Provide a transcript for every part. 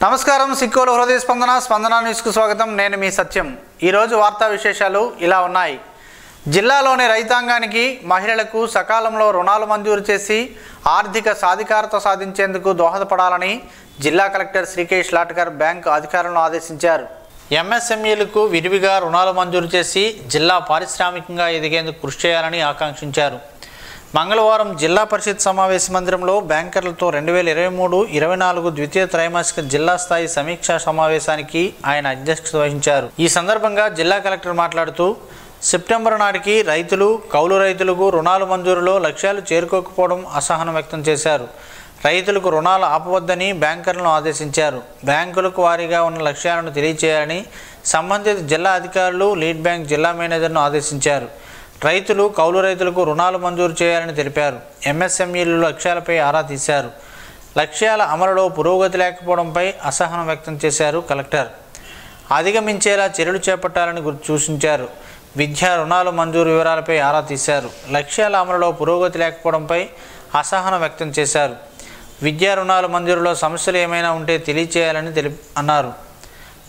నమస్కారం సిక్కోలు హృదయ స్పందన న్యూస్కు స్వాగతం. నేను మీ సత్యం. ఈరోజు వార్తా విశేషాలు ఇలా ఉన్నాయి. జిల్లాలోని రైతాంగానికి మహిళలకు సకాలంలో రుణాలు మంజూరు చేసి ఆర్థిక సాధికారత సాధించేందుకు దోహదపడాలని జిల్లా కలెక్టర్ శ్రీకేష్ లాట్కర్ బ్యాంకు అధికారులను ఆదేశించారు. ఎంఎస్ఎంఈలకు విరివిగా రుణాలు మంజూరు చేసి జిల్లా పారిశ్రామికంగా ఎదిగేందుకు కృషి చేయాలని ఆకాంక్షించారు. మంగళవారం జిల్లా పరిషత్ సమావేశ మందిరంలో బ్యాంకర్లతో 2023-24 ద్వితీయ త్రైమాసిక జిల్లా స్థాయి సమీక్షా సమావేశానికి ఆయన అధ్యక్షత వహించారు. ఈ సందర్భంగా జిల్లా కలెక్టర్ మాట్లాడుతూ సెప్టెంబర్ నాటికి రైతులు, కౌలు రైతులకు రుణాలు మంజూరులో లక్ష్యాలు చేరుకోకపోవడం అసహనం వ్యక్తం చేశారు. రైతులకు రుణాలు ఆపవద్దని బ్యాంకర్లను ఆదేశించారు. బ్యాంకులకు వారీగా ఉన్న లక్ష్యాలను తెలియజేయాలని సంబంధిత జిల్లా అధికారులు, లీడ్ బ్యాంక్ జిల్లా మేనేజర్ను ఆదేశించారు. రైతులు, కౌలు రైతులకు రుణాలు మంజూరు చేయాలని తెలిపారు. ఎంఎస్ఎంఈలు లక్ష్యాలపై ఆరా తీశారు. లక్ష్యాల అమలులో పురోగతి లేకపోవడంపై అసహనం వ్యక్తం చేశారు కలెక్టర్. అధిగమించేలా చర్యలు చేపట్టాలని సూచించారు. విద్యా రుణాలు మంజూరు వివరాలపై ఆరా తీశారు. లక్ష్యాల అమలులో పురోగతి లేకపోవడంపై అసహనం వ్యక్తం చేశారు. విద్యా రుణాలు మంజూరులో సమస్యలు ఏమైనా ఉంటే తెలియచేయాలని అన్నారు.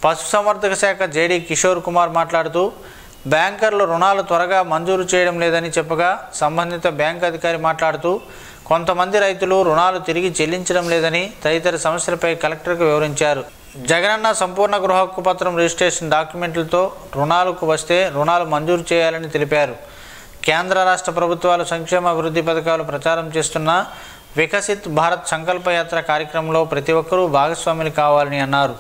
పశుసంవర్ధక శాఖ జేడీ కిషోర్ కుమార్ మాట్లాడుతూ బ్యాంకర్లు రుణాలు త్వరగా మంజూరు చేయడం లేదని చెప్పగా సంబంధిత బ్యాంక్ అధికారి మాట్లాడుతూ కొంతమంది రైతులు రుణాలు తిరిగి చెల్లించడం లేదని తదితర సమస్యలపై కలెక్టర్కు వివరించారు. జగనన్న సంపూర్ణ గృహ హక్కు పత్రం రిజిస్ట్రేషన్ డాక్యుమెంట్లతో రుణాలకు వస్తే రుణాలు మంజూరు చేయాలని తెలిపారు. కేంద్ర రాష్ట్ర ప్రభుత్వాలు సంక్షేమ అభివృద్ధి పథకాలు ప్రచారం చేస్తున్న వికసిత్ భారత్ సంకల్పయాత్ర కార్యక్రమంలో ప్రతి ఒక్కరూ భాగస్వాములు కావాలని అన్నారు.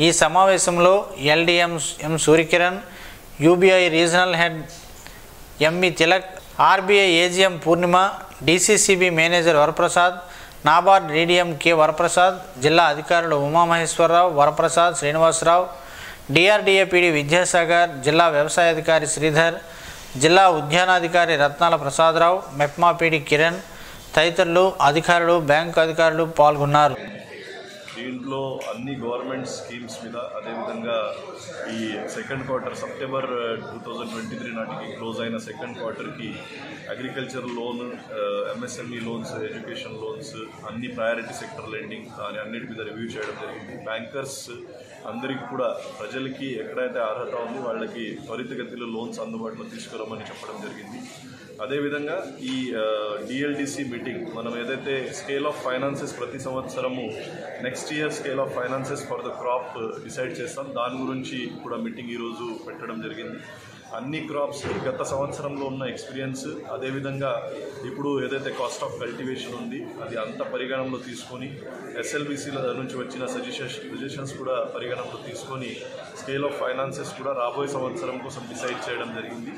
ఈ సమావేశంలో LDM M Suryakiran, UBI regional head MV Tilak, RBI AGM Purnima, DCCB manager Varaprasad, NABARD DDM K Varaprasad, జిల్లా అధికారులు ఉమామహేశ్వరరావు, వరప్రసాద్, శ్రీనివాసరావు, డిఆర్డీఏ పీడీ విద్యాసాగర్, జిల్లా వ్యవసాయ అధికారి శ్రీధర్, జిల్లా ఉద్యానాధికారి రత్నాల ప్రసాదరావు, మెప్మా పీడీ కిరణ్ తదితరులు, అధికారులు, బ్యాంకు అధికారులు పాల్గొన్నారు. దీంట్లో అన్ని గవర్నమెంట్ స్కీమ్స్ మీద, అదేవిధంగా ఈ సెకండ్ క్వార్టర్ సెప్టెంబర్ 2023 నాటికి క్లోజ్ అయిన సెకండ్ క్వార్టర్కి agriculture loan, MSME loans, education loans, అన్ని ప్రయారిటీ సెక్టర్ లెండింగ్ అన్నిటి మీద రివ్యూ చేయడం జరిగింది. బ్యాంకర్స్ అందరికీ కూడా ప్రజలకి ఎక్కడైతే అర్హత ఉంది వాళ్ళకి త్వరితగతిలో లోన్స్ అందుబాటులో తీసుకురామని చెప్పడం జరిగింది. అదేవిధంగా ఈ డిఎల్డిసి మీటింగ్ మనం ఏదైతే స్కేల్ ఆఫ్ ఫైనాన్సెస్ ప్రతి సంవత్సరము next year scale of finances for the crop decide చేస్తాం, దాని గురించి కూడా మీటింగ్ ఈరోజు పెట్టడం జరిగింది. అన్ని క్రాప్స్ గత సంవత్సరంలో ఉన్న ఎక్స్పీరియన్స్, అదేవిధంగా ఇప్పుడు ఏదైతే కాస్ట్ ఆఫ్ కల్టివేషన్ ఉంది అది అంత పరిగణనలో తీసుకొని ఎస్ఎల్బిసిల నుంచి వచ్చిన సజెషన్స్ కూడా పరిగణనలో తీసుకొని స్కేల్ ఆఫ్ ఫైనాన్సెస్ కూడా రాబోయే సంవత్సరం కోసం డిసైడ్ చేయడం జరిగింది.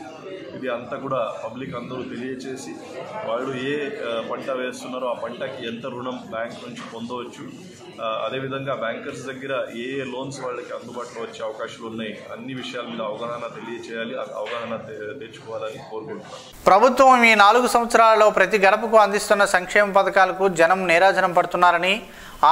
ఇది అంతా కూడా పబ్లిక్ అందరూ తెలియచేసి వాళ్ళు ఏ పంట వేస్తున్నారో ఆ పంటకి ఎంత రుణం బ్యాంక్ నుంచి పొందవచ్చు, అదేవిధంగా బ్యాంకర్స్ దగ్గర ఏ లోన్స్ వాళ్ళకి అందుబాటులో వచ్చే అవకాశాలు ఉన్నాయి, అన్ని విషయాల మీద అవగాహన తెలియచేయాలి, అవగాహన తెచ్చుకోవాలని కోరుకుంటున్నాను. ప్రభుత్వం ఈ 4 సంవత్సరాలలో ప్రతి గడపకు అందిస్తున్న సంక్షేమ పథకాలకు జనం నీరాజనం పడుతున్నారని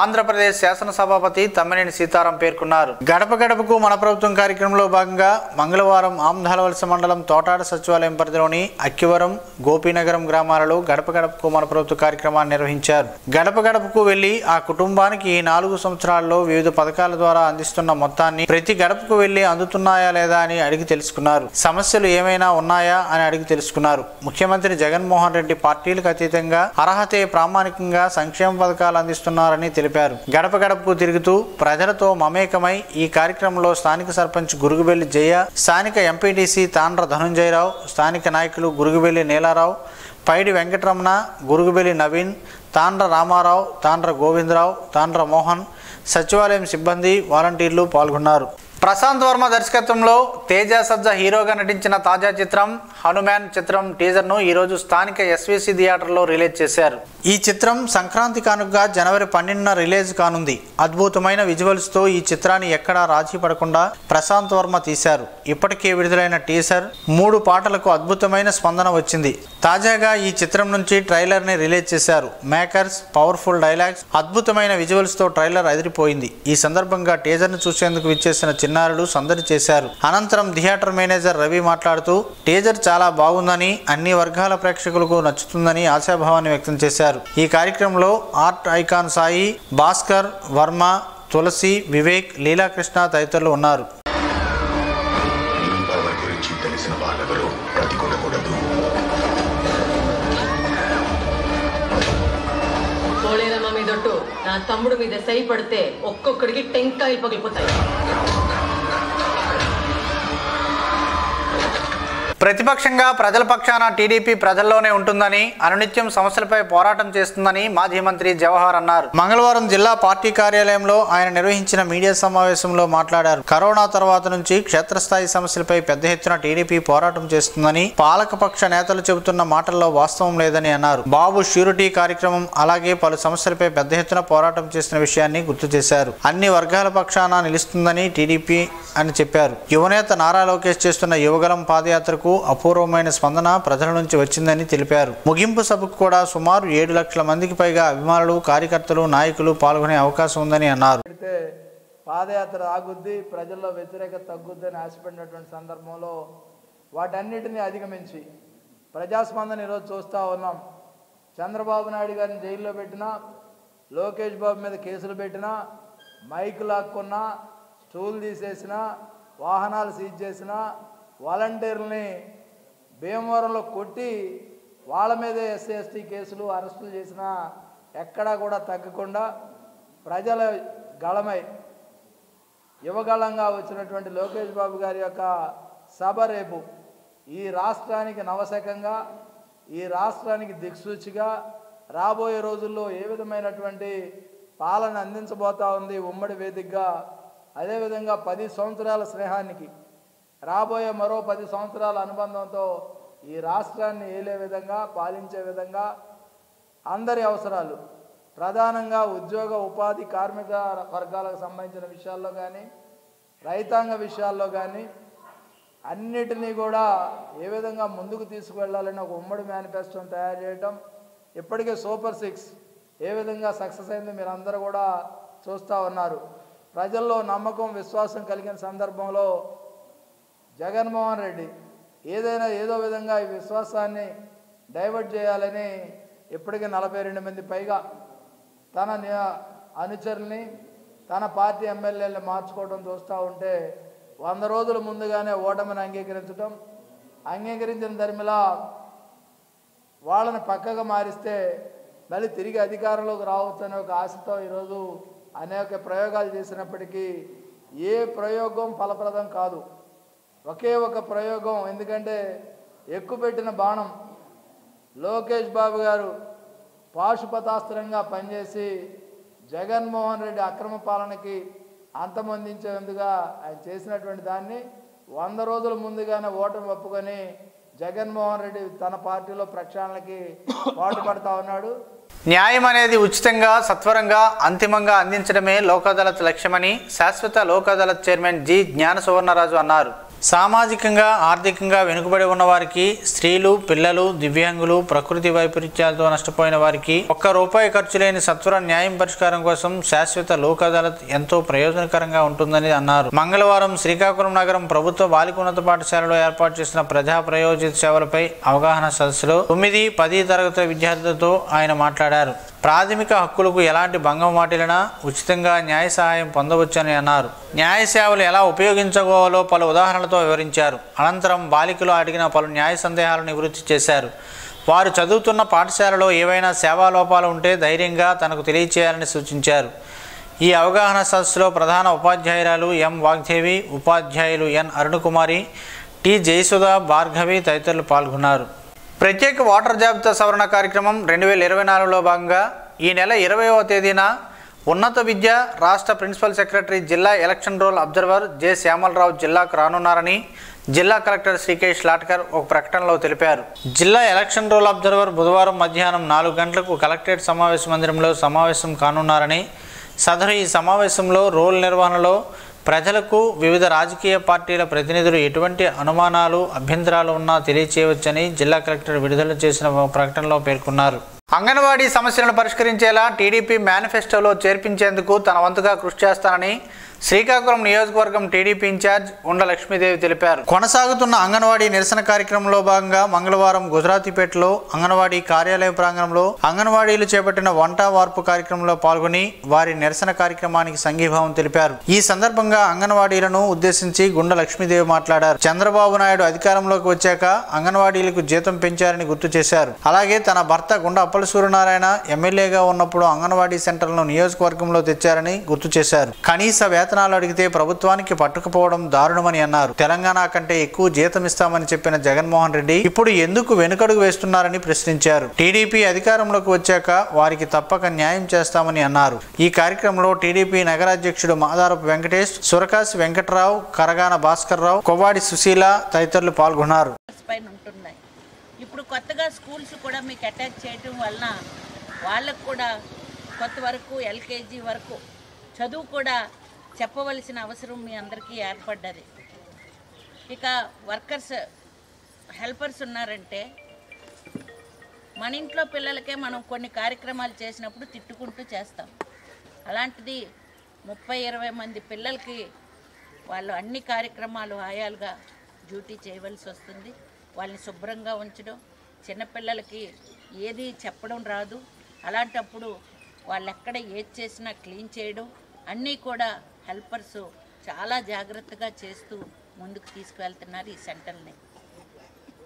ఆంధ్రప్రదేశ్ శాసనసభాపతి తమ్మినేని సీతారాం పేర్కొన్నారు. గడప గడపకు మన ప్రభుత్వం కార్యక్రమంలో భాగంగా మంగళవారం ఆమ్దాలవలస మండలం తోటాడ సచివాలయం పరిధిలోని అక్కివరం, గోపీనగరం గ్రామాలలో గడప గడపకు మన ప్రభుత్వ కార్యక్రమాన్ని నిర్వహించారు. గడప గడపకు వెళ్లి ఆ కుటుంబానికి ఈ 4 సంవత్సరాల్లో వివిధ పథకాల ద్వారా అందిస్తున్న మొత్తాన్ని ప్రతి గడపకు వెళ్లి అందుతున్నాయా లేదా అని అడిగి తెలుసుకున్నారు. సమస్యలు ఏమైనా ఉన్నాయా అని అడిగి తెలుసుకున్నారు. ముఖ్యమంత్రి జగన్మోహన్ రెడ్డి పార్టీలకు అతీతంగా అర్హతే ప్రామాణికంగా సంక్షేమ పథకాలు అందిస్తున్నారని తెలిపారు. గడప గడపకు తిరుగుతూ ప్రజలతో మమేకమై ఈ కార్యక్రమంలో స్థానిక సర్పంచ్ గురుగుబెల్లి జయ, స్థానిక ఎంపీటీసీ తాండ్ర ధనుంజయరావు, స్థానిక నాయకులు గురుగుబెల్లి నీలారావు, పైడి వెంకటరమణ, గురుగుబెల్లి నవీన్, తాండ్ర రామారావు, తాండ్ర గోవిందరావు, తాండ్ర మోహన్, సచివాలయం సిబ్బంది, వాలంటీర్లు పాల్గొన్నారు. ప్రశాంత్ వర్మ దర్శకత్వంలో తేజ సజ్జా హీరోగా నటించిన తాజా చిత్రం హనుమాన్ చిత్రం టీజర్ను ఈరోజు స్థానిక ఎస్వీసీ థియేటర్లో రిలీజ్ చేశారు. ఈ చిత్రం సంక్రాంతి కానుకగా జనవరి 12న రిలీజ్ కానుంది. అద్భుతమైన విజువల్స్తో ఈ చిత్రాన్ని ఎక్కడా రాజీ పడకుండా ప్రశాంత్ వర్మ తీశారు. ఇప్పటికే విడుదలైన టీజర్ 3 పాటలకు అద్భుతమైన స్పందన వచ్చింది. తాజాగా ఈ చిత్రం నుంచి ట్రైలర్ని రిలీజ్ చేశారు. మేకర్స్ పవర్ఫుల్ డైలాగ్స్, అద్భుతమైన విజువల్స్తో ట్రైలర్ అదిరిపోయింది. ఈ సందర్భంగా టీజర్ను చూసేందుకు విచ్చేసిన చిన్నారులు సందడి చేశారు. అనంతరం థియేటర్ మేనేజర్ రవి మాట్లాడుతూ టీజర్ చాలా బాగుందని, అన్ని వర్గాల ప్రేక్షకులకు నచ్చుతుందని ఆశాభావాన్ని వ్యక్తం చేశారు. ఈ కార్యక్రమంలో ఆర్ట్ ఐకాన్ సాయి, భాస్కర్, వర్మ, తులసి, వివేక్, లీలాకృష్ణ తదితరులు ఉన్నారు. నా తమ్ముడు మీద సై పడితే ఒక్కొక్కడికి టెంకాయలు పగిలిపోతాయి. ప్రతిపక్షంగా ప్రజల పక్షాన టీడీపీ ప్రజల్లోనే ఉంటుందని, అనునిత్యం సమస్యలపై పోరాటం చేస్తుందని మాజీ మంత్రి జవహర్ అన్నారు. మంగళవారం జిల్లా పార్టీ కార్యాలయంలో ఆయన నిర్వహించిన మీడియా సమావేశంలో మాట్లాడారు. కరోనా తర్వాత నుంచి క్షేత్రస్థాయి సమస్యలపై పెద్ద ఎత్తున టీడీపీ పోరాటం చేస్తుందని, పాలకపక్ష నేతలు చెబుతున్న మాటల్లో వాస్తవం లేదని అన్నారు. బాబు ష్యూరిటీ కార్యక్రమం అలాగే పలు సమస్యలపై పెద్ద ఎత్తున పోరాటం చేస్తున్న విషయాన్ని గుర్తు చేశారు. అన్ని వర్గాల పక్షాన నిలుస్తుందని టీడీపీ అని చెప్పారు. యువనేత నారా లోకేష్ చేస్తున్న యువగలం పాదయాత్రకు అపూర్వమైన స్పందన ప్రజల నుంచి వచ్చిందని తెలిపారు. ముగింపు సభకు కూడా సుమారు 7 లక్షల మందికి పైగా అభిమానులు, కార్యకర్తలు, నాయకులు పాల్గొనే అవకాశం ఉందని అన్నారు. పాదయాత్ర ఆగుద్ది, ప్రజల్లో వ్యతిరేకత తగ్గుద్దని ఆశపడినటువంటి సందర్భంలో వాటన్నిటినీ అధిగమించి ప్రజాస్పందన ఈరోజు చూస్తూ ఉన్నాం. చంద్రబాబు నాయుడు గారిని జైల్లో పెట్టినా, లోకేష్ బాబు మీద కేసులు పెట్టినా, మైకు లాక్కున్నా, స్టూల్ తీసేసినా, వాహనాలు సీజ్ చేసినా, వాలంటీర్లని భీమవరంలో కొట్టి వాళ్ళ మీదే ఎస్సీ ఎస్టీ కేసులు అరెస్టులు చేసినా ఎక్కడా కూడా తగ్గకుండా ప్రజల గళమై యువగళంగా వచ్చినటువంటి లోకేష్ బాబు గారి యొక్క సభ రేపు ఈ రాష్ట్రానికి నవశకంగా, ఈ రాష్ట్రానికి దిక్సూచిగా రాబోయే రోజుల్లో ఏ విధమైనటువంటి పాలన అందించబోతా ఉంది ఉమ్మడి వేదికగా. అదేవిధంగా 10 సంవత్సరాల స్నేహానికి రాబోయే మరో 10 సంవత్సరాల అనుబంధంతో ఈ రాష్ట్రాన్ని ఏలే విధంగా, పాలించే విధంగా అందరి అవసరాలు ప్రధానంగా ఉద్యోగ, ఉపాధి, కార్మిక వర్గాలకు సంబంధించిన విషయాల్లో కానీ, రైతాంగ విషయాల్లో కానీ అన్నిటినీ కూడా ఏ విధంగా ముందుకు తీసుకువెళ్ళాలని ఒక ఉమ్మడి మేనిఫెస్టోని తయారు చేయటం. ఇప్పటికే సూపర్ 6 ఏ విధంగా సక్సెస్ అయిందో మీరు అందరూ కూడా చూస్తూ ఉన్నారు. ప్రజల్లో నమ్మకం, విశ్వాసం కలిగిన సందర్భంలో జగన్మోహన్ రెడ్డి ఏదో విధంగా ఈ విశ్వాసాన్ని డైవర్ట్ చేయాలని ఇప్పటికే 42 మంది పైగా తన అనుచరుల్ని, తన పార్టీ ఎమ్మెల్యేలని మార్చుకోవడం చూస్తూ ఉంటే 100 రోజుల ముందుగానే ఓటమిని అంగీకరించిన ధర్మిలా వాళ్ళని పక్కగా మారిస్తే మళ్ళీ తిరిగి అధికారంలోకి రావచ్చు అనే ఒక ఆశతో ఈరోజు అనేక ప్రయోగాలు చేసినప్పటికీ ఏ ప్రయోగం ఫలప్రదం కాదు. ఒకే ఒక ప్రయోగం, ఎందుకంటే ఎక్కుపెట్టిన బాణం లోకేష్ బాబు గారు పాశుపతాస్త్రంగా పనిచేసి జగన్మోహన్ రెడ్డి అక్రమ పాలనకి అంతమొందించేందుగా ఆయన చేసినటువంటి దాన్ని 100 రోజుల ముందుగానే ఓటమి ఒప్పుకొని జగన్మోహన్ రెడ్డి తన పార్టీలో ప్రక్షాళనకి పాటుపడతా ఉన్నాడు. న్యాయం అనేది ఉచితంగా, సత్వరంగా, అంతిమంగా అందించడమే లోక్ అదాలత్ లక్ష్యమని శాశ్వత లోక్ అదాలత్ చైర్మన్ జి జ్ఞాన సువర్ణరాజు అన్నారు. సామాజికంగా, ఆర్థికంగా వెనుకబడి ఉన్న వారికి, స్త్రీలు, పిల్లలు, దివ్యాంగులు, ప్రకృతి వైపరీత్యాలతో నష్టపోయిన వారికి ₹1 ఖర్చు లేని సత్వర న్యాయం పరిష్కారం కోసం శాశ్వత లోక్ అదాలత్ ఎంతో ప్రయోజనకరంగా ఉంటుందని అన్నారు. మంగళవారం శ్రీకాకుళం నగరం ప్రభుత్వ బాలికోన్నత పాఠశాలలో ఏర్పాటు చేసిన ప్రజా ప్రయోజిత సేవలపై అవగాహన సదస్సులో 9, 10 తరగతుల విద్యార్థులతో ఆయన మాట్లాడారు. ప్రాథమిక హక్కులకు ఎలాంటి భంగం వాటిల్లినా ఉచితంగా న్యాయ సహాయం పొందవచ్చని అన్నారు. న్యాయ సేవలు ఎలా ఉపయోగించుకోవాలో పలు ఉదాహరణలతో వివరించారు. అనంతరం బాలికలు అడిగిన పలు న్యాయ సందేహాలను నివృత్తి చేశారు. వారు చదువుతున్న పాఠశాలలో ఏవైనా సేవా లోపాలు ఉంటే ధైర్యంగా తనకు తెలియచేయాలని సూచించారు. ఈ అవగాహన సదస్సులో ప్రధాన ఉపాధ్యాయురాలు ఎం వాగ్దేవి, ఉపాధ్యాయులు ఎన్ అరుణకుమారి, టి జయసుధ, భార్గవి తదితరులు పాల్గొన్నారు. ప్రత్యేక ఓటర్ జాబితా సవరణ కార్యక్రమం 2024లో భాగంగా ఈ నెల 20వ తేదీన ఉన్నత విద్య రాష్ట్ర ప్రిన్సిపల్ సెక్రటరీ, జిల్లా ఎలక్షన్ రోల్ అబ్జర్వర్ జె శ్యామలరావు జిల్లాకు రానున్నారని జిల్లా కలెక్టర్ శ్రీకేష్ లాట్కర్ ఒక ప్రకటనలో తెలిపారు. జిల్లా ఎలక్షన్ రోల్ అబ్జర్వర్ బుధవారం మధ్యాహ్నం 4 గంటలకు కలెక్టరేట్ సమావేశ మందిరంలో సమావేశం కానున్నారని, సదరు ఈ సమావేశంలో రోల్ నిర్వహణలో ప్రజలకు వివిధ రాజకీయ పార్టీల ప్రతినిధులు ఎటువంటి అనుమానాలు, అభ్యంతరాలు ఉన్నా తెలియచేయవచ్చని జిల్లా కలెక్టర్ విడుదల చేసిన ప్రకటనలో పేర్కొన్నారు. అంగన్వాడీ సమస్యలను పరిష్కరించేలా టీడీపీ మేనిఫెస్టోలో చేర్పించేందుకు తన వంతుగా కృషి చేస్తానని శ్రీకాకుళం నియోజకవర్గం టీడీపీ ఇన్ఛార్జ్ ఉండ లక్ష్మీదేవి తెలిపారు. కొనసాగుతున్న అంగన్వాడీ నిరసన కార్యక్రమంలో భాగంగా మంగళవారం గుజరాతీపేటలో అంగన్వాడీ కార్యాలయ ప్రాంగణంలో అంగన్వాడీలు చేపట్టిన వంట వార్పు కార్యక్రమంలో పాల్గొని వారి నిరసన కార్యక్రమానికి సంఘీభావం తెలిపారు. ఈ సందర్భంగా అంగన్వాడీలను ఉద్దేశించి గుండ లక్ష్మీదేవి మాట్లాడారు. చంద్రబాబు నాయుడు అధికారంలోకి వచ్చాక అంగన్వాడీలకు జీతం పెంచారని గుర్తు చేశారు. అలాగే తన భర్త గుండ అప్పల సూర్యనారాయణ ఎమ్మెల్యేగా ఉన్నప్పుడు అంగన్వాడీ సెంటర్లను నియోజకవర్గంలో తెచ్చారని గుర్తు చేశారు. కనీస వేతనాలు అడిగితే ప్రభుత్వానికి పట్టుకుపోవడం దారుణమని అన్నారు. తెలంగాణ కంటే ఎక్కువ జీతం ఇస్తామని చెప్పిన జగన్మోహన్ రెడ్డి ఇప్పుడు ఎందుకు వెనుకడుగు వేస్తున్నారని ప్రశ్నించారు. టీడీపీ అధికారంలోకి వచ్చాక వారికి తప్పక న్యాయం చేస్తామని అన్నారు. ఈ కార్యక్రమంలో టీడీపీ నగరాధ్యక్షుడు మాదారపు వెంకటేష్, సురకాసి వెంకటరావు, కరగాన భాస్కర్ రావు, కొవ్వాడి సుశీల తదితరులు పాల్గొన్నారు. ఇప్పుడు కొత్తగా స్కూల్స్ కూడా మీకు అటాచ్ చేయడం వలన వాళ్ళకు కూడా కొత్త వరకు ఎల్కేజీ వరకు చదువు కూడా చెప్పవలసిన అవసరం మీ అందరికీ ఏర్పడ్డది. ఇక వర్కర్స్ హెల్పర్స్ ఉన్నారంటే మన ఇంట్లో పిల్లలకే మనం కొన్ని కార్యక్రమాలు చేసినప్పుడు తిట్టుకుంటూ చేస్తాం. అలాంటిది 30-20 మంది పిల్లలకి వాళ్ళు అన్ని కార్యక్రమాలు ఆయాలుగా డ్యూటీ చేయవలసి వస్తుంది. వాళ్ళని శుభ్రంగా ఉంచడం, చిన్నపిల్లలకి ఏది చెప్పడం రాదు. అలాంటప్పుడు వాళ్ళు ఎక్కడ ఏది చేసినా క్లీన్ చేయడం అన్నీ కూడా హెల్పర్స్ చాలా జాగ్రత్తగా చేస్తూ ముందుకు తీసుకువెళ్తున్నారు ఈ సెంటర్ని.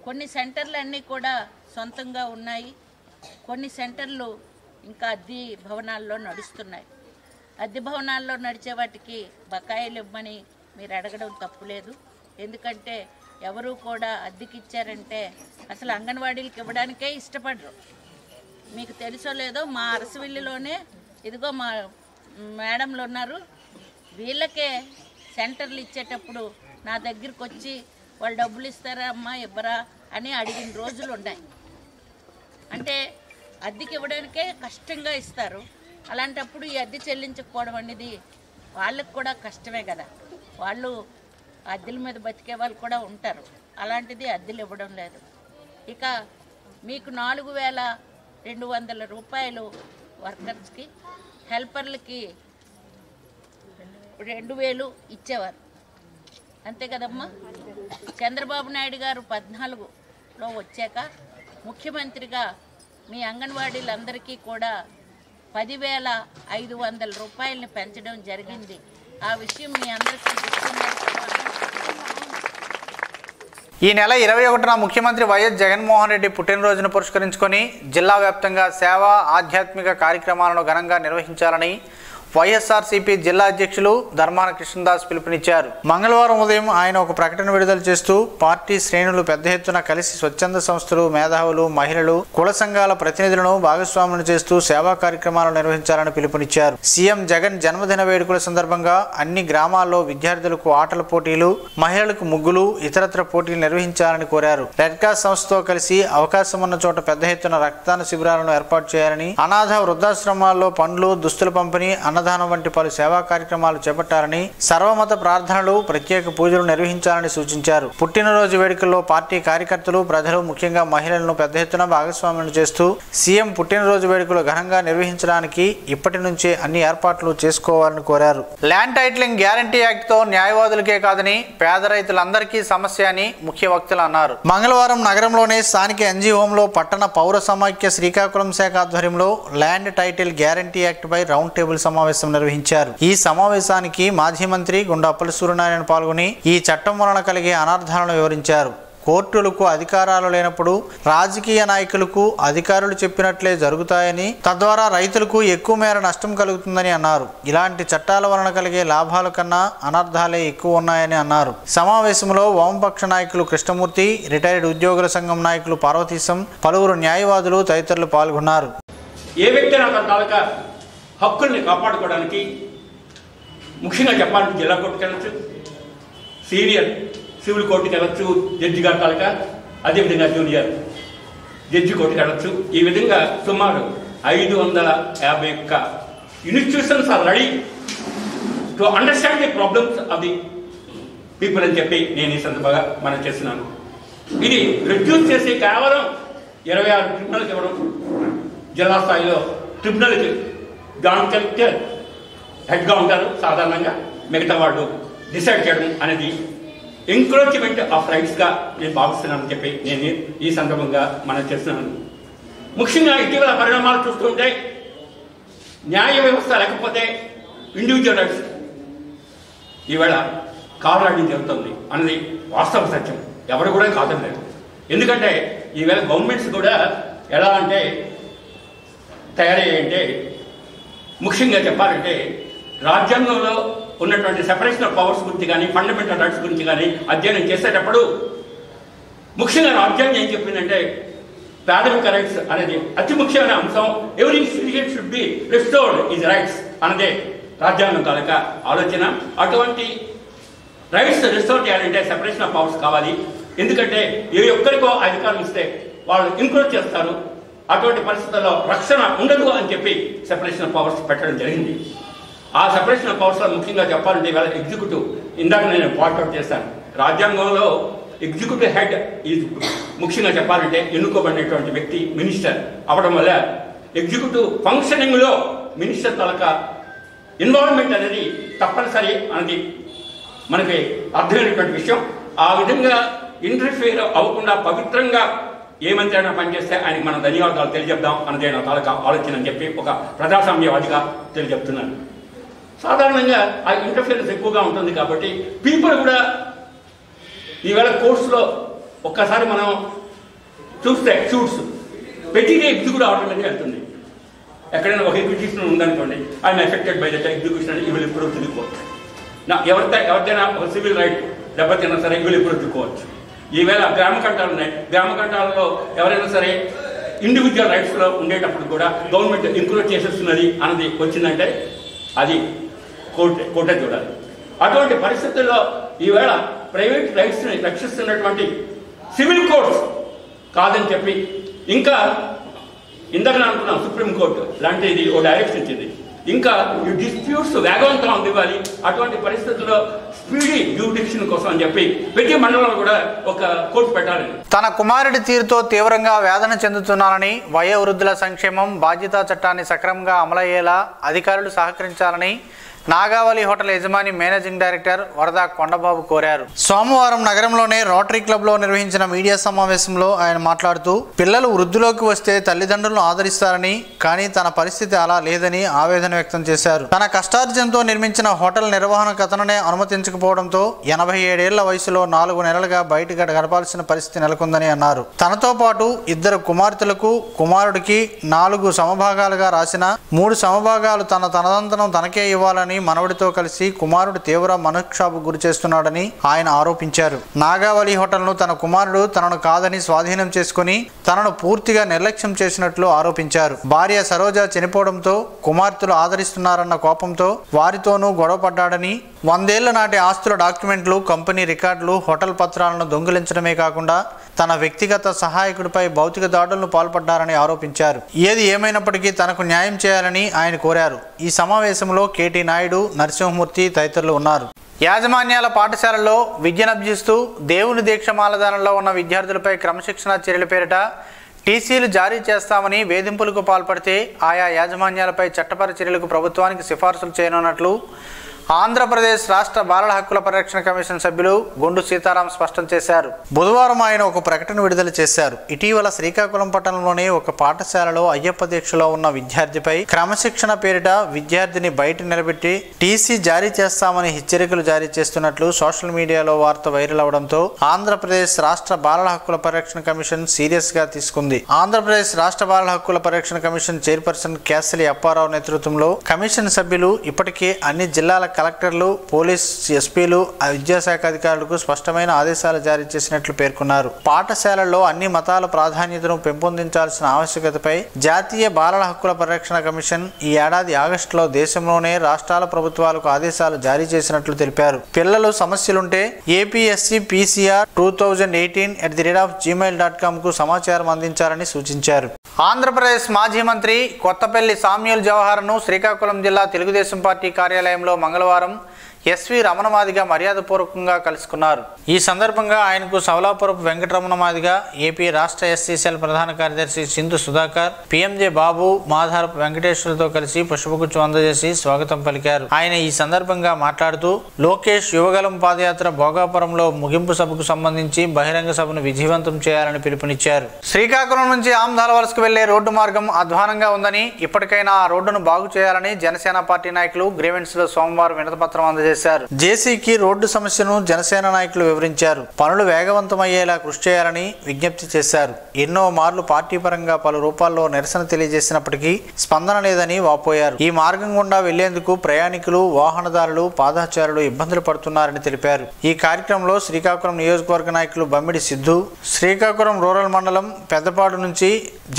కొన్ని సెంటర్లు అన్నీ కూడా సొంతంగా ఉన్నాయి, కొన్ని సెంటర్లు ఇంకా అద్దె భవనాల్లో నడుస్తున్నాయి. అద్దె భవనాల్లో నడిచే వాటికి బకాయిలు ఇవ్వమని మీరు అడగడం తప్పులేదు. ఎందుకంటే ఎవరు కూడా అద్దెకిచ్చారంటే అసలు అంగన్వాడీలకు ఇవ్వడానికే ఇష్టపడరు. మీకు తెలుసో లేదో మా అరసవిల్లిలోనే ఇదిగో మా మేడంలు ఉన్నారు, వీళ్ళకే సెంటర్లు ఇచ్చేటప్పుడు నా దగ్గరికి వచ్చి వాళ్ళు డబ్బులు ఇస్తారా అమ్మా ఇవ్వరా అని అడిగిన రోజులు ఉన్నాయి. అంటే అద్దెకి ఇవ్వడానికే కష్టంగా ఇస్తారు. అలాంటప్పుడు ఈ అద్దె చెల్లించకపోవడం అనేది వాళ్ళకు కూడా కష్టమే కదా. వాళ్ళు అద్దెల మీద బతికే వాళ్ళు కూడా ఉంటారు. అలాంటిది అద్దెలు ఇవ్వడం లేదు. ఇక మీకు 4,200 రూపాయలు వర్కర్స్కి, హెల్పర్లకి 2,000 ఇచ్చేవారు. అంతే కదమ్మా. చంద్రబాబు నాయుడు గారు 14లో వచ్చాక ముఖ్యమంత్రిగా మీ అంగన్వాడీలందరికీ కూడా 10,500 రూపాయలని పెంచడం జరిగింది. ఆ విషయం మీ అందరికీ ఈ నెల 21న ముఖ్యమంత్రి వైఎస్ జగన్మోహన్ రెడ్డి పుట్టినరోజును పురస్కరించుకొని జిల్లా వ్యాప్తంగా సేవా ఆధ్యాత్మిక కార్యక్రమాలను ఘనంగా నిర్వహించాలని వైఎస్ఆర్సీపీ జిల్లా అధ్యక్షులు ధర్మాన కృష్ణదాస్ పిలుపునిచ్చారు. మంగళవారం ఉదయం ఆయన ఒక ప్రకటన విడుదల చేస్తూ పార్టీ శ్రేణులు పెద్ద ఎత్తున కలిసి స్వచ్ఛంద సంస్థలు, మేధావులు, మహిళలు, కుల సంఘాల ప్రతినిధులను భాగస్వాములు చేస్తూ సేవా కార్యక్రమాలు నిర్వహించాలని పిలుపునిచ్చారు. సీఎం జగన్ జన్మదిన వేడుకల సందర్భంగా అన్ని గ్రామాల్లో విద్యార్థులకు ఆటల పోటీలు, మహిళలకు ముగ్గులు, ఇతరత్ర పోటీలు నిర్వహించాలని కోరారు. రెడ్ క్రాస్ సంస్థతో కలిసి అవకాశం ఉన్న చోట పెద్ద ఎత్తున రక్తదాన శిబిరాలను ఏర్పాటు చేయాలని, అనాథ వృద్ధాశ్రమాల్లో పండ్లు, దుస్తుల పంపిణీ, అన్నదానం వంటి పలు సేవా కార్యక్రమాలు చేపట్టాలని, సర్వమత ప్రార్థనలు, ప్రత్యేక పూజలు నిర్వహించాలని సూచించారు. పుట్టినరోజు వేడుకల్లో పార్టీ కార్యకర్తలు, ప్రజలు, ముఖ్యంగా మహిళలను పెద్ద ఎత్తున భాగస్వామ్యం చేస్తూ సీఎం పుట్టినరోజు వేడుకలు ఘనంగా నిర్వహించడానికి ఇప్పటి నుంచే అన్ని ఏర్పాట్లు చేసుకోవాలని కోరారు. ల్యాండ్ టైటిలింగ్ గ్యారంటీ యాక్ట్ తో న్యాయవాదులకే కాదని పేద రైతులందరికీ సమస్య అని ముఖ్య వక్తలు అన్నారు. మంగళవారం నగరంలోని స్థానిక ఎన్జీ హోంలో పట్టణ పౌర సమాఖ్య శ్రీకాకుళం శాఖ ఆధ్వర్యంలో ల్యాండ్ టైటిల్ గ్యారంటీ యాక్ట్ పై రౌండ్ టేబుల్ సమావేశం నిర్వహించారు. ఈ సమావేశానికి మాజీ మంత్రి గుండ అప్పల సూర్యనారాయణ పాల్గొని ఈ చట్టం వలన కలిగే అనర్థాలను వివరించారు. కోర్టులకు అధికారాలు లేనప్పుడు రాజకీయ నాయకులకు అధికారులు చెప్పినట్లే జరుగుతాయని, తద్వారా రైతులకు ఎక్కువ మేర నష్టం కలుగుతుందని అన్నారు. ఇలాంటి చట్టాల వలన కలిగే లాభాల కన్నా అనర్థాలే ఎక్కువ ఉన్నాయని అన్నారు. సమావేశంలో వామపక్ష నాయకులు కృష్ణమూర్తి, రిటైర్డ్ ఉద్యోగుల సంఘం నాయకులు పార్వతీశం, పలువురు న్యాయవాదులు తదితరులు పాల్గొన్నారు. ఏ వ్యక్తి తాలూకా హక్కుల్ని కాపాడుకోవడానికి ముఖ్యంగా చెప్పాలంటే జిల్లా కోర్టుకి వెళ్ళచ్చు, సీనియర్ సివిల్ కోర్టుకి వెళ్ళచ్చు, జడ్జి గారి తాలూకా, అదేవిధంగా జూనియర్ జడ్జి కోర్టుకి వెళ్ళచ్చు. ఈ విధంగా సుమారు 551 institutions are ready to understand the problems of the people అని చెప్పి నేను ఈ సందర్భంగా మనం చేస్తున్నాను. ఇది రిడ్యూస్ చేసి కేవలం 26 ట్రిబ్యునల్కి ఇవ్వడం, జిల్లా స్థాయిలో ట్రిబ్యునల్కి జాయింట్ కలెక్టర్ హెడ్గా ఉంటారు సాధారణంగా, మిగతా వాళ్ళు డిసైడ్ చేయడం అనేది ఎంక్రోచ్మెంట్ ఆఫ్ రైట్స్గా నేను భావిస్తున్నానని చెప్పి నేను ఈ సందర్భంగా మనం చేస్తున్నాను. ముఖ్యంగా ఇటీవల పరిణామాలు చూస్తుంటే న్యాయ వ్యవస్థ లేకపోతే ఇండివిజువల్ రైట్స్ ఈవేళ కాలరాడడం జరుగుతుంది అన్నది వాస్తవ సత్యం, ఎవరు కూడా కాదనలేదు. ఎందుకంటే ఈవేళ గవర్నమెంట్స్ కూడా ఎలా అంటే తయారయ్యాయంటే, ముఖ్యంగా చెప్పాలంటే రాజ్యాంగంలో ఉన్నటువంటి సెపరేషన్ ఆఫ్ పవర్స్ గురించి కానీ ఫండమెంటల్ రైట్స్ గురించి కానీ అధ్యయనం చేసేటప్పుడు ముఖ్యంగా రాజ్యాంగం ఏం చెప్పిందంటే ప్రాథమిక రైట్స్ అనేది అతి ముఖ్యమైన అంశం. Every citizen should be restored is rights అన్నదే రాజ్యాంగం తాలూక ఆలోచన. అటువంటి రైట్స్ రిస్టోర్ చేయాలంటే సెపరేషన్ ఆఫ్ పవర్స్ కావాలి. ఎందుకంటే ఏ ఒక్కరికో అధికారం ఇస్తే వాళ్ళు ఇంక్లూడ్ చేస్తారు, అటువంటి పరిస్థితుల్లో రక్షణ ఉండదు అని చెప్పి సెపరేషన్ ఆఫ్ పవర్స్ పెట్టడం జరిగింది. ఆ సెపరేషన్ ఆఫ్ పవర్స్లో ముఖ్యంగా చెప్పాలంటే ఇవాళ ఎగ్జిక్యూటివ్, ఇందాక నేను పాయింట్అవుట్ చేశాను, రాజ్యాంగంలో ఎగ్జిక్యూటివ్ హెడ్ ఈజ్ ముఖ్యంగా చెప్పాలంటే ఎన్నుకోబడినటువంటి వ్యక్తి మినిస్టర్ అవడం వల్ల ఎగ్జిక్యూటివ్ ఫంక్షనింగ్లో మినిస్టర్ తాలూకా ఇన్వాల్వ్మెంట్ అనేది తప్పనిసరి అనేది మనకి అర్థమైనటువంటి విషయం. ఆ విధంగా ఇంటర్ఫియర్ అవ్వకుండా పవిత్రంగా ఏ మంత్రి అయినా పనిచేస్తే ఆయనకి మనం ధన్యవాదాలు తెలియజెప్దాం అన్నదే నా తాలూకా ఆలోచన అని చెప్పి ఒక ప్రజాస్వామ్యవాదిగా తెలియజెప్తున్నాను. సాధారణంగా ఆ ఇంటర్ఫియరెన్స్ ఎక్కువగా ఉంటుంది కాబట్టి పీపుల్ కూడా ఈవేళ కోర్సులో ఒక్కసారి మనం చూస్తే షూట్స్ ప్రతిదీ ఎగ్జిక్యూటివ్ ఆటోమేటిక్గా వెళ్తుంది. ఎక్కడైనా ఒక ఎగ్జిక్యూషన్ ఉందనుకోండి, ఆయన ఎఫెక్టెడ్ బై దట్ ఎగ్జిక్యూషన్ అని ఇవి ఎప్పుడు తిరిగిపోవచ్చు. ఎవరిదైనా ఒక సివిల్ రైట్ దెబ్బతిన్నా సరే ఇవి ఎప్పుడు తిరుగుకోవచ్చు. ఈవేళ గ్రామకంఠాలు ఉన్నాయి, గ్రామకంఠాలలో ఎవరైనా సరే ఇండివిజువల్ రైట్స్లో ఉండేటప్పుడు కూడా గవర్నమెంట్ ఇంక్లూడ్ చేసేస్తున్నది అన్నది వచ్చిందంటే అది కోర్టే చూడాలి. అటువంటి పరిస్థితుల్లో ఈవేళ ప్రైవేట్ రైట్స్ని రక్షిస్తున్నటువంటి సివిల్ కోర్ట్స్ కాదని చెప్పి ఇంకా ఇందాక అనుకున్నాం సుప్రీంకోర్టు లాంటిది ఓ డైరెక్షన్ ఇచ్చింది. ఇంకా ఈ డిస్ప్యూట్స్ వేగవంతం అందివ్వాలి. అటువంటి పరిస్థితుల్లో స్పీడీ జ్యూడిక్షన్ కోసం అని చెప్పి ప్రతి మండలంలో కూడా ఒక కోర్టు పెట్టాలి. తన కుమారుడి తీరుతో తీవ్రంగా వేదన చెందుతున్నానని, వయోవృద్ధుల సంక్షేమం బాధ్యతా చట్టాన్ని సక్రమంగా అమలయ్యేలా అధికారులు సహకరించాలని నాగావళి హోటల్ యజమాని మేనేజింగ్ డైరెక్టర్ వరద కొండబాబు కోరారు. సోమవారం నగరంలోనే రోటరీ క్లబ్లో నిర్వహించిన మీడియా సమావేశంలో ఆయన మాట్లాడుతూ, పిల్లలు వృద్ధిలోకి వస్తే తల్లిదండ్రులను ఆదరిస్తారని, కానీ తన పరిస్థితి అలా లేదని ఆవేదన వ్యక్తం చేశారు. తన కష్టార్జనతో నిర్మించిన హోటల్ నిర్వహణ అతనునే అనుమతించకపోవడంతో 87 ఏళ్ల వయసులో 4 నెలలుగా బయట గడపాల్సిన పరిస్థితి నెలకొందని అన్నారు. తనతో పాటు 2 కుమార్తెలకు, కుమారుడికి 4 సమభాగాలుగా రాసిన 3 సమభాగాలు తనదంతనం తనకే ఇవ్వాలని మనవడితో కలిసి కుమారుడు తీవ్ర మనక్షోభకు గురి చేస్తున్నాడని ఆయన ఆరోపించారు. నాగావళి హోటల్ను తన కుమారుడు తనను కాదని స్వాధీనం చేసుకుని తనను పూర్తిగా నిర్లక్ష్యం చేసినట్లు ఆరోపించారు. భార్య సరోజ చనిపోవడంతో కుమార్తెలు ఆదరిస్తున్నారన్న కోపంతో వారితోనూ గొడవపడ్డాడని, 100 ఏళ్ల నాటి ఆస్తుల డాక్యుమెంట్లు, కంపెనీ రికార్డులు, హోటల్ పత్రాలను దొంగిలించడమే కాకుండా తన వ్యక్తిగత సహాయకుడిపై భౌతిక దాడులను పాల్పడ్డారని ఆరోపించారు. ఏది ఏమైనప్పటికీ తనకు న్యాయం చేయాలని ఆయన కోరారు. ఈ సమావేశంలో కేటీ నాయుడు, నరసింహమూర్తి తదితరులు ఉన్నారు. యాజమాన్యాల పాఠశాలల్లో విద్యనభ్యసిస్తూ దేవుని దీక్షమాలదానంలో ఉన్న విద్యార్థులపై క్రమశిక్షణ చర్యల పేరిట టీసీలు జారీ చేస్తామని వేధింపులకు పాల్పడితే ఆయా యాజమాన్యాలపై చట్టపర చర్యలకు ప్రభుత్వానికి సిఫార్సులు చేయనున్నట్లు ఆంధ్రప్రదేశ్ రాష్ట్ర బాలల హక్కుల పరిరక్షణ కమిషన్ సభ్యులు గుండు సీతారాం స్పష్టం చేశారు. బుధవారం ఆయన ఒక ప్రకటన విడుదల చేశారు. ఇటీవల శ్రీకాకుళం పట్టణంలోని ఒక పాఠశాలలో అయ్యప్ప దీక్షలో ఉన్న విద్యార్థిపై క్రమశిక్షణ పేరిట విద్యార్థిని బయట నిలబెట్టి టీసీ జారీ చేస్తామని హెచ్చరికలు జారీ చేస్తున్నట్లు సోషల్ మీడియాలో వార్త వైరల్ అవడంతో ఆంధ్రప్రదేశ్ రాష్ట్ర బాలల హక్కుల పరిరక్షణ కమిషన్ సీరియస్ గా తీసుకుంది. ఆంధ్రప్రదేశ్ రాష్ట్ర బాలల హక్కుల పరిరక్షణ కమిషన్ చైర్పర్సన్ కేసలి అప్పారావు నేతృత్వంలో కమిషన్ సభ్యులు ఇప్పటికే అన్ని జిల్లాల కలెక్టర్లు, పోలీస్ ఎస్పీలు, విద్యాశాఖ అధికారులకు స్పష్టమైన ఆదేశాలు జారీ చేసినట్లు పేర్కొన్నారు. పాఠశాలల్లో అన్ని మతాల ప్రాధాన్యతను పెంపొందించాల్సిన ఆవశ్యకతపై జాతీయ బాలల హక్కుల పరిరక్షణ కమిషన్ ఈ ఏడాది ఆగస్టులో దేశంలోనే రాష్ట్రాల ప్రభుత్వాలకు ఆదేశాలు జారీ చేసినట్లు తెలిపారు. పిల్లలు సమస్యలుంటే ఏపీఎస్సీ పీసీఆర్ 2018@gmail.com కు సమాచారం అందించాలని సూచించారు. ఆంధ్రప్రదేశ్ మాజీ మంత్రి కొత్తపల్లి సామ్యూల్ జవహర్ను శ్రీకాకుళం జిల్లా తెలుగుదేశం పార్టీ కార్యాలయంలో మంగళవారం ఎస్వి రమణ మాదిగ మర్యాదపూర్వకంగా కలుసుకున్నారు. ఈ సందర్భంగా ఆయనకు సవలాపురపు వెంకటరమణ మాదిగ, ఏపీ రాష్ట్ర ఎస్సీ సెల్ ప్రధాన కార్యదర్శి సింధు సుధాకర్, పిఎంజే బాబు, మాధారపు వెంకటేశ్వర్లతో కలిసి పుష్పగుచ్చం అందజేసి స్వాగతం పలికారు. ఆయన ఈ సందర్భంగా మాట్లాడుతూ లోకేష్ యువగలం పాదయాత్ర భోగాపురంలో ముగింపు సభకు సంబంధించి బహిరంగ సభను విజయవంతం చేయాలని పిలుపునిచ్చారు. శ్రీకాకుళం నుంచి ఆమ్దాల వలసకు వెళ్లే రోడ్డు మార్గం అధ్వానంగా ఉందని, ఇప్పటికైనా ఆ రోడ్డును బాగు చేయాలని జనసేన పార్టీ నాయకులు గ్రీవెన్స్ లో సోమవారం వినతిపత్రం అందజేశారు. జేసీకి రోడ్డు సమస్యను జనసేన నాయకులు వివరించారు. పనులు వేగవంతమయ్యేలా కృషి చేయాలని విజ్ఞప్తి చేశారు. ఎన్నో మార్లు పార్టీ పరంగా పలు రూపాల్లో నిరసన తెలియజేసినప్పటికీ స్పందన లేదని వాపోయారు. ఈ మార్గం గుండా వెళ్లేందుకు ప్రయాణికులు, వాహనదారులు, పాదచారులు ఇబ్బందులు పడుతున్నారని తెలిపారు. ఈ కార్యక్రమంలో శ్రీకాకుళం నియోజకవర్గ నాయకులు బమ్మిడి సిద్ధు, శ్రీకాకుళం రూరల్ మండలం పెద్దపాడు నుంచి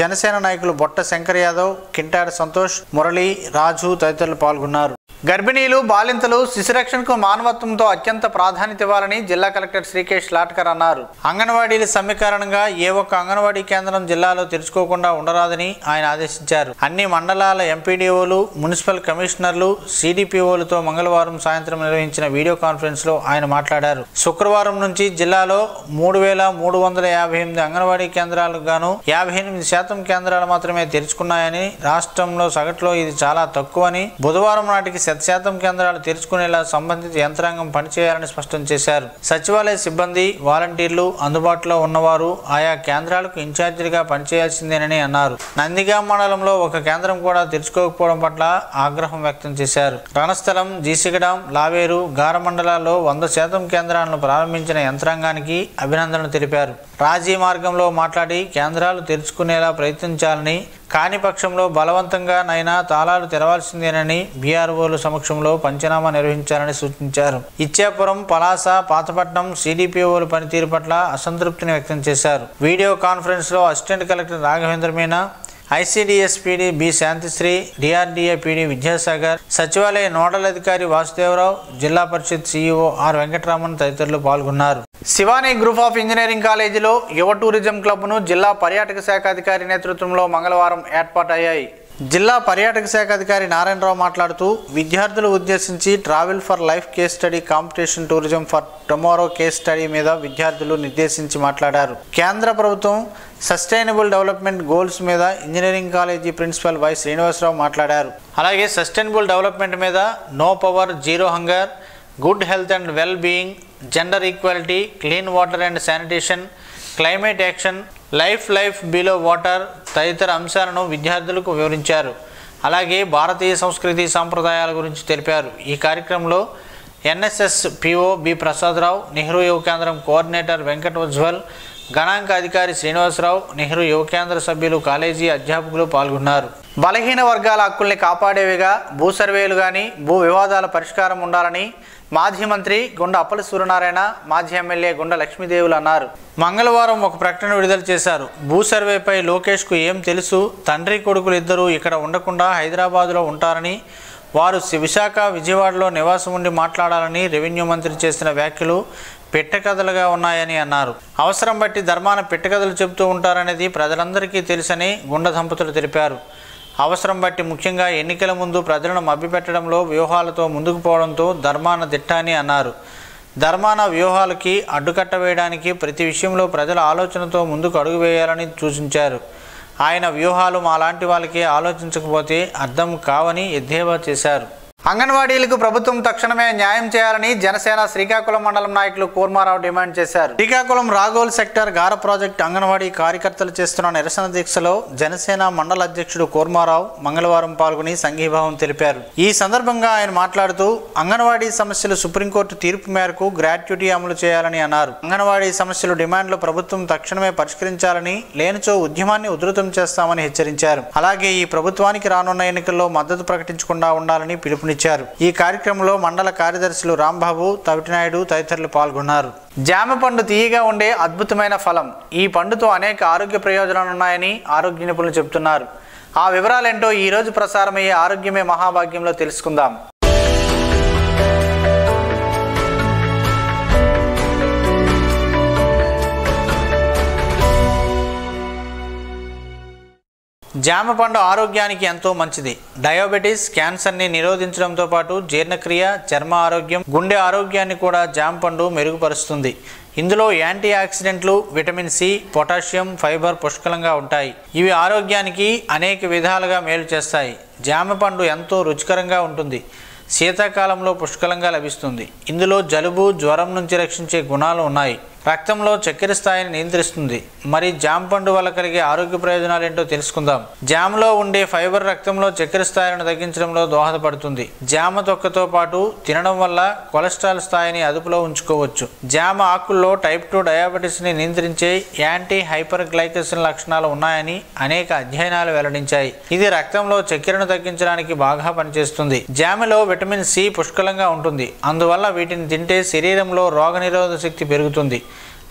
జనసేన నాయకులు బొట్ట శంకర్ యాదవ్, కింటాడ సంతోష్, మురళి, రాజు తదితరులు పాల్గొన్నారు. గర్భిణీలు, బాలింతలు శిశురక్షణకు మానవత్వంతో అత్యంత ప్రాధాన్యత ఇవ్వాలని జిల్లా కలెక్టర్ శ్రీకేష్ లాట్కర్ అన్నారు. అంగన్వాడీల సమ్మె కారణంగా ఏ ఒక్క అంగన్వాడీ కేంద్రం జిల్లాలో తెరుచుకోకుండా ఉండరాదని ఆయన ఆదేశించారు. అన్ని మండలాల ఎంపీడీఓలు, మున్సిపల్ కమిషనర్లు, సిడిపిఓలతో మంగళవారం సాయంత్రం నిర్వహించిన వీడియో కాన్ఫరెన్స్ లో ఆయన మాట్లాడారు. శుక్రవారం నుంచి జిల్లాలో 3,358 అంగన్వాడీ కేంద్రాలకు గాను 58% కేంద్రాలు మాత్రమే తెరుచుకున్నాయని, రాష్ట్రంలో సగటులో ఇది చాలా తక్కువని, బుధవారం నాటికి 100% కేంద్రాలు తెరుచుకునేలా సంబంధిత యంత్రాంగం పనిచేయాలని స్పష్టం చేశారు. సచివాలయ సిబ్బంది, వాలంటీర్లు అందుబాటులో ఉన్నవారు ఆయా కేంద్రాలకు ఇన్ఛార్జీలుగా పనిచేయాల్సిందేనని అన్నారు. నందిగాం మండలంలో ఒక కేంద్రం కూడా తెరుచుకోకపోవడం పట్ల ఆగ్రహం వ్యక్తం చేశారు. రణస్థలం, జీసిగడం, లావేరు, గార మండలాల్లో 100% కేంద్రాలను ప్రారంభించిన యంత్రాంగానికి అభినందనలు తెలిపారు. రాజీ మార్గంలో మాట్లాడి కేంద్రాలు తెరుచుకునేలా ప్రయత్నించాలని, కాని పక్షంలో బలవంతంగా నైనా తాళాలు తెరవాల్సిందేనని బీఆర్ఓల సమక్షంలో పంచనామా నిర్వహించాలని సూచించారు. ఇచ్చాపురం, పలాస, పాతపట్నం సిడిపిఓల పనితీరు పట్ల అసంతృప్తిని వ్యక్తం చేశారు. వీడియో కాన్ఫరెన్స్ లో assistant collector Raghavendra Meena, ICDS PD B Shantisri, DRDA PD Vidyasagar, సచివాలయ నోడల్ అధికారి వాసుదేవరావు, జిల్లా పరిషత్ సిఇఓ ఆర్ వెంకటరామన్ తదితరులు పాల్గొన్నారు. శివాని గ్రూప్ ఆఫ్ ఇంజనీరింగ్ కాలేజీలో యువ టూరిజం క్లబ్ను జిల్లా పర్యాటక శాఖ అధికారి నేతృత్వంలో మంగళవారం ఏర్పాటయ్యాయి. జిల్లా పర్యాటక శాఖ అధికారి నారాయణరావు మాట్లాడుతూ విద్యార్థులు ఉద్దేశించి travel for life case study competition tourism for tomorrow case study మీద విద్యార్థులు నిర్దేశించి మాట్లాడారు. కేంద్ర ప్రభుత్వం సస్టైనబుల్ డెవలప్మెంట్ గోల్స్ మీద engineering college principal Y Srinivasarao మాట్లాడారు. అలాగే సస్టైనబుల్ డెవలప్మెంట్ మీద no power, zero hunger, good health and well being, gender equality, clean water and sanitation, climate action, life below water తదితర అంశాలను విద్యార్థులకు వివరించారు. అలాగే భారతీయ సంస్కృతి సాంప్రదాయాల గురించి తెలిపారు. ఈ కార్యక్రమంలో NSS PO B Prasadarao, Nehru యువ కేంద్రం కోఆర్డినేటర్ వెంకట ఉజ్వల్, గణాంక అధికారి శ్రీనివాసరావు, నెహ్రూ యువ కేంద్ర సభ్యులు, కాలేజీ అధ్యాపకులు పాల్గొన్నారు. బలహీన వర్గాల హక్కుల్ని కాపాడేవిగా భూ సర్వేలు కానీ, భూ వివాదాల పరిష్కారం ఉండాలని మాజీ మంత్రి గుండ అప్పల సూర్యనారాయణ, మాజీ ఎమ్మెల్యే గుండ లక్ష్మీదేవులు అన్నారు. మంగళవారం ఒక ప్రకటన విడుదల చేశారు. భూ సర్వేపై లోకేష్కు ఏం తెలుసు? తండ్రి కొడుకులు ఇద్దరూ ఇక్కడ ఉండకుండా హైదరాబాదులో ఉంటారని, వారు విశాఖ, విజయవాడలో నివాసం ఉండి మాట్లాడాలని రెవెన్యూ మంత్రి చేసిన వ్యాఖ్యలు పెట్టకథలుగా ఉన్నాయని అన్నారు. అవసరం బట్టి ధర్మాన పెట్టకథలు చెబుతూ ఉంటారనేది ప్రజలందరికీ తెలుసని గుండ దంపతులు తెలిపారు. అవసరం బట్టి ముఖ్యంగా ఎన్నికల ముందు ప్రజలను మభ్యపెట్టడంలో వ్యూహాలతో ముందుకు పోవడంతో ధర్మాన దిట్ట అని అన్నారు. ధర్మాన వ్యూహాలకి అడ్డుకట్ట వేయడానికి ప్రతి విషయంలో ప్రజల ఆలోచనతో ముందుకు అడుగు వేయాలని సూచించారు. ఆయన వ్యూహాలు మాలాంటి వాళ్ళకి ఆలోచించకపోతే అర్థం కావని ఎద్దేవా చేశారు. అంగన్వాడీలకు ప్రభుత్వం తక్షణమే న్యాయం చేయాలని జనసేన శ్రీకాకుళం మండలం నాయకులు కూర్మారావు డిమాండ్ చేశారు. శ్రీకాకుళం రాగోల్ సెక్టర్ గార ప్రాజెక్ట్ అంగన్వాడీ కార్యకర్తలు చేస్తున్న నిరసన దీక్షలో జనసేన మండల అధ్యక్షుడు కూర్మారావు మంగళవారం పాల్గొని సంఘీభావం తెలిపారు. ఈ సందర్భంగా ఆయన మాట్లాడుతూ అంగన్వాడీ సమస్యలు సుప్రీంకోర్టు తీర్పు మేరకు గ్రాట్యుటీ అమలు చేయాలని అన్నారు. అంగన్వాడీ సమస్యలు డిమాండ్లు ప్రభుత్వం తక్షణమే పరిష్కరించాలని, లేనిచో ఉద్యమాన్ని ఉధృతం చేస్తామని హెచ్చరించారు. అలాగే ఈ ప్రభుత్వానికి రానున్న ఎన్నికల్లో మద్దతు ప్రకటించకుండా ఉండాలని పిలుపునిచ్చారు. ఈ కార్యక్రమంలో మండల కార్యదర్శులు రాంబాబు, తవిటినాయుడు తదితరులు పాల్గొన్నారు. జామ పండు తీయగా ఉండే అద్భుతమైన ఫలం. ఈ పండుతో అనేక ఆరోగ్య ప్రయోజనాలు ఉన్నాయని ఆరోగ్య నిపుణులు చెబుతున్నారు. ఆ వివరాలేంటో ఈ రోజు ప్రసారమయ్యే ఆరోగ్యమే మహాభాగ్యంలో తెలుసుకుందాం. జామ పండు ఆరోగ్యానికి ఎంతో మంచిది. డయాబెటీస్, క్యాన్సర్ని నిరోధించడంతో పాటు జీర్ణక్రియ, చర్మ ఆరోగ్యం, గుండె ఆరోగ్యాన్ని కూడా జామ పండు మెరుగుపరుస్తుంది. ఇందులో యాంటీ ఆక్సిడెంట్లు, విటమిన్ సి, పొటాషియం, ఫైబర్ పుష్కలంగా ఉంటాయి. ఇవి ఆరోగ్యానికి అనేక విధాలుగా మేలు చేస్తాయి. జామ పండు ఎంతో రుచికరంగా ఉంటుంది. శీతాకాలంలో పుష్కలంగా లభిస్తుంది. ఇందులో జలుబు, జ్వరం నుంచి రక్షించే గుణాలు ఉన్నాయి. రక్తంలో చక్కెర స్థాయిని నియంత్రిస్తుంది. మరి జామ పండు వల్ల కలిగే ఆరోగ్య ప్రయోజనాలు ఏంటో తెలుసుకుందాం. జామలో ఉండే ఫైబర్ రక్తంలో చక్కెర స్థాయిలను తగ్గించడంలో దోహదపడుతుంది. జామ తొక్కతో పాటు తినడం వల్ల కొలెస్ట్రాల్ స్థాయిని అదుపులో ఉంచుకోవచ్చు. జామ ఆకుల్లో టైప్ 2 డయాబెటీస్ని నియంత్రించే యాంటీ హైపర్ గ్లైకేషన్ లక్షణాలు ఉన్నాయని అనేక అధ్యయనాలు వెల్లడించాయి. ఇది రక్తంలో చక్కెరను తగ్గించడానికి బాగా పనిచేస్తుంది. జామలో విటమిన్ సి పుష్కలంగా ఉంటుంది. అందువల్ల వీటిని తింటే శరీరంలో రోగనిరోధక శక్తి పెరుగుతుంది.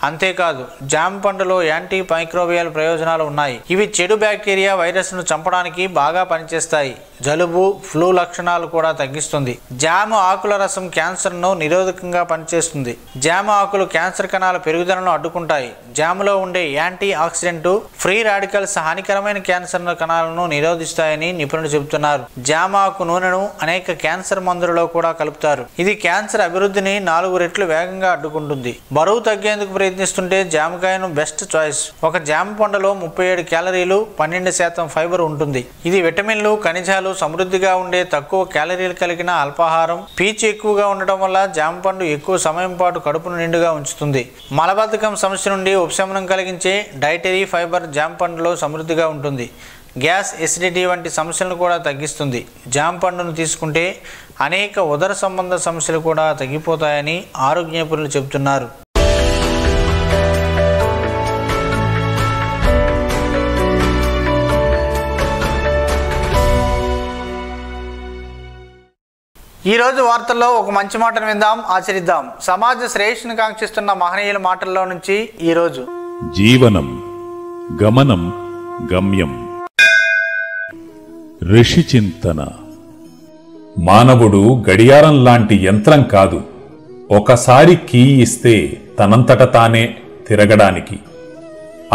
అంతేకాదు జామ పండులో యాంటీ మైక్రోబియల్ ప్రయోజనాలు ఉన్నాయి. ఇవి చెడు బ్యాక్టీరియా, వైరస్ను చంపడానికి బాగా పనిచేస్తాయి. జలుబు, ఫ్లూ లక్షణాలు కూడా తగ్గిస్తుంది. జామ ఆకుల రసం క్యాన్సర్ను నిరోధకంగా పనిచేస్తుంది. జామ ఆకులు క్యాన్సర్ కణాల పెరుగుదలను అడ్డుకుంటాయి. జామలో ఉండే యాంటీ ఆక్సిడెంట్ ఫ్రీ రాడికల్స్ హానికరమైన క్యాన్సర్ కణాలను నిరోధిస్తాయని నిపుణులు చెబుతున్నారు. జామ ఆకు నూనెను అనేక క్యాన్సర్ మందులలో కూడా కలుపుతారు. ఇది క్యాన్సర్ అభివృద్ధిని 4 రెట్లు వేగంగా అడ్డుకుంటుంది. బరువు తగ్గేందుకు ప్రయత్నిస్తుంటే జామకాయను బెస్ట్ చాయిస్. ఒక జామ పండులో 37 క్యాలరీలు, 12% ఫైబర్ ఉంటుంది. ఇది విటమిన్లు, ఖనిజాలు సమృద్ధిగా ఉండే తక్కువ క్యాలరీలు కలిగిన అల్పాహారం. పీచు ఎక్కువగా ఉండటం వల్ల జామ పండు ఎక్కువ సమయం పాటు కడుపును నిండుగా ఉంచుతుంది. మలబద్ధకం సమస్య నుండి ఉపశమనం కలిగించే డైటరీ ఫైబర్ జామ పండులో సమృద్ధిగా ఉంటుంది. గ్యాస్, ఎసిడిటీ వంటి సమస్యలను కూడా తగ్గిస్తుంది. జామ పండును తీసుకుంటే అనేక ఉదర సంబంధ సమస్యలు కూడా తగ్గిపోతాయని ఆరోగ్య నిపుణులు చెబుతున్నారు. ఈరోజు వార్తల్లో ఒక మంచి మాటను విందాం, ఆచరిద్దాం. సమాజ శ్రేయస్సును కాంక్షిస్తున్న మహనీయుల మాటల్లో నుంచి ఈరోజు. జీవనం గమనం గమ్యం. ఋషి చింతన. మానవుడు గడియారం లాంటి యంత్రం కాదు. ఒకసారి కీ ఇస్తే తనంతట తానే తిరగడానికి.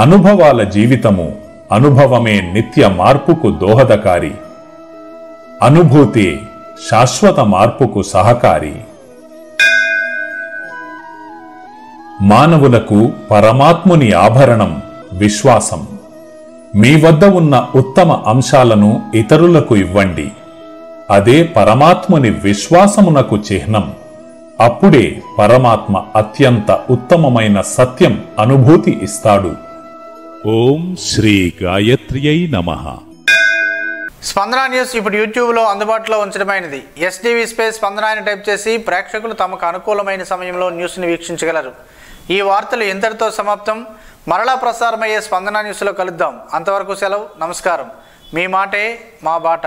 అనుభవాల జీవితము. అనుభవమే నిత్య మార్పుకు దోహదకారి. అనుభూతి శాశ్వత మార్పుకు సహకారి. మానవులకు పరమాత్ముని ఆభరణం విశ్వాసం. మీ వద్ద ఉన్న ఉత్తమ అంశాలను ఇతరులకు ఇవ్వండి. అదే పరమాత్ముని విశ్వాసమునకు చిహ్నం. అప్పుడే పరమాత్మ అత్యంత ఉత్తమమైన సత్యం అనుభూతి ఇస్తాడు. ఓం శ్రీ గాయత్ర్యై నమః. స్పందన న్యూస్ ఇప్పుడు యూట్యూబ్లో అందుబాటులో ఉంచడమైనది. ఎస్టీవీ స్పేస్ స్పందన అని టైప్ చేసి ప్రేక్షకులు తమకు అనుకూలమైన సమయంలో న్యూస్ని వీక్షించగలరు. ఈ వార్తలు ఇంతటితో సమాప్తం. మరలా ప్రసారమయ్యే స్పందన న్యూస్లో కలుద్దాం. అంతవరకు సెలవు. నమస్కారం. మీ మాటే మా బాట.